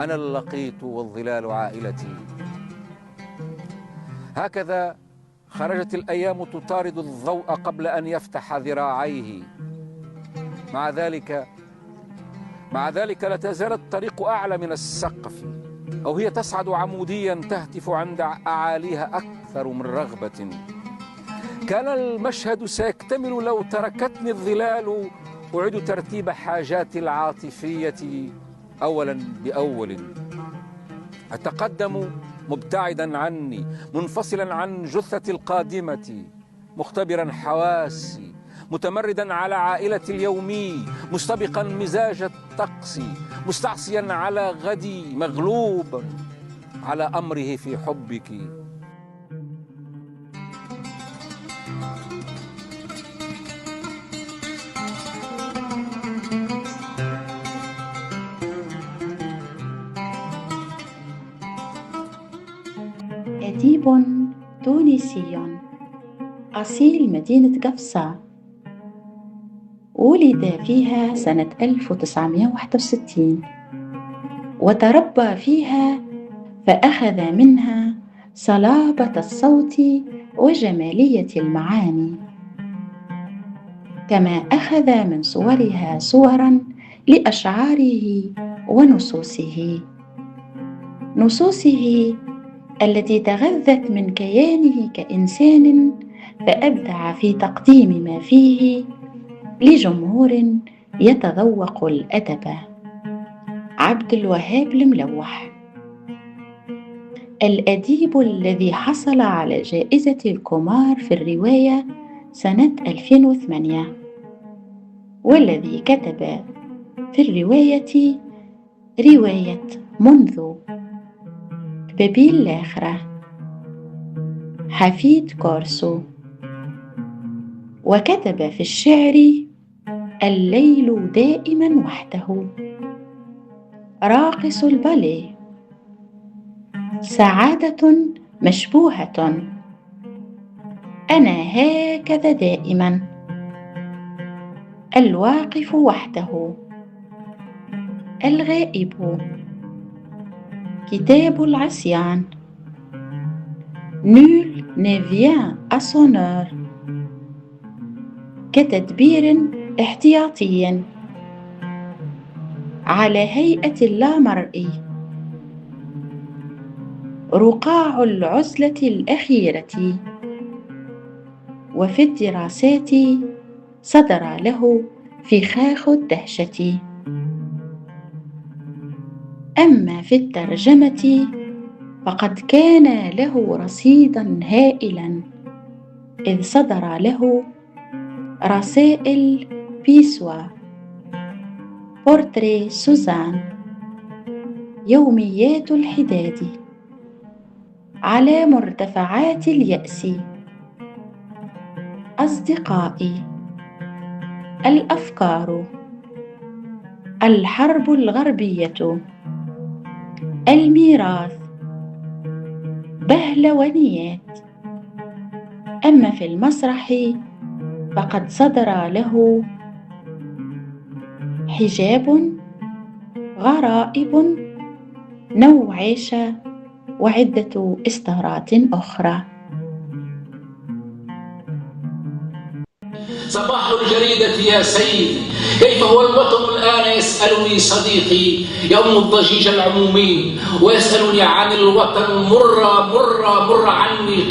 أنا اللقيط والظلال عائلتي. هكذا خرجت الأيام تطارد الضوء قبل أن يفتح ذراعيه. مع ذلك لا تزال الطريق أعلى من السقف، أو هي تصعد عموديا تهتف عند أعاليها أكثر من رغبة. كان المشهد سيكتمل لو تركتني الظلال أعيد ترتيب حاجاتي العاطفية أولا بأول. أتقدم مبتعدا عني، منفصلا عن جثتي القادمة، مختبرا حواسي، متمردا على عائلتي اليومي، مستبقا مزاج الطقس، مستعصيا على غدي، مغلوبا على أمره في حبك. أديب تونسي أصيل مدينة قفصة، ولد فيها سنة 1961 وتربى فيها، فأخذ منها صلابة الصوت وجمالية المعاني، كما أخذ من صورها صورا لأشعاره ونصوصه التي تغذت من كيانه كإنسان، فأبدع في تقديم ما فيه لجمهور يتذوق الأدب. عبد الوهاب الملوح، الأديب الذي حصل على جائزة الكومار في الرواية سنة 2008، والذي كتب في الرواية رواية منذ، بابيل الآخرة، حفيد كورسو، وكتب في الشعر الليل دائما وحده، راقص الباليه، سعادة مشبوهة، أنا هكذا دائما، الواقف وحده، الغائب، كتاب العصيان، nul ne vient à son heure، كتدبير احتياطي، على هيئة اللامرئي، رقاع العزلة الأخيرة، وفي الدراسات صدر له فخاخ الدهشة. أما في الترجمة فقد كان له رصيدا هائلا، إذ صدر له رسائل بيسوا، بورتري سوزان، يوميات الحداد، على مرتفعات اليأس، أصدقائي، الأفكار، الحرب الغربية، الميراث، بهلوانيات. أما في المسرح فقد صدر له حجاب، غرائب، نوعيش، وعدة إصدارات أخرى. صباح الجريدة يا سيدي، كيف هو الوطن الآن؟ يسألني صديقي يوم الضجيج العمومي، ويسألني عن الوطن. مر عني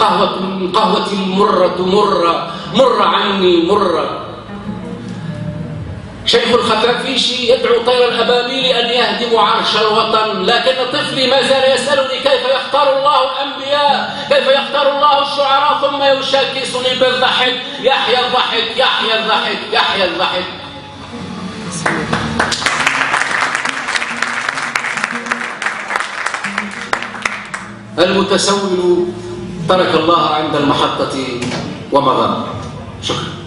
قهوتي المرة، مر عني مرة. شيخ الخفافيش يدعو طير الأبابيل أن يهدم عرش الوطن، لكن طفلي ما زال يسألني كيف يختار الله الأنبياء، كيف يختار الله الشعراء، ثم يشاكسني بالضحك. يحيى الضحك، يحيى الضحك، يحيى الضحك. المتسول ترك الله عند المحطة ومضى. شكرا.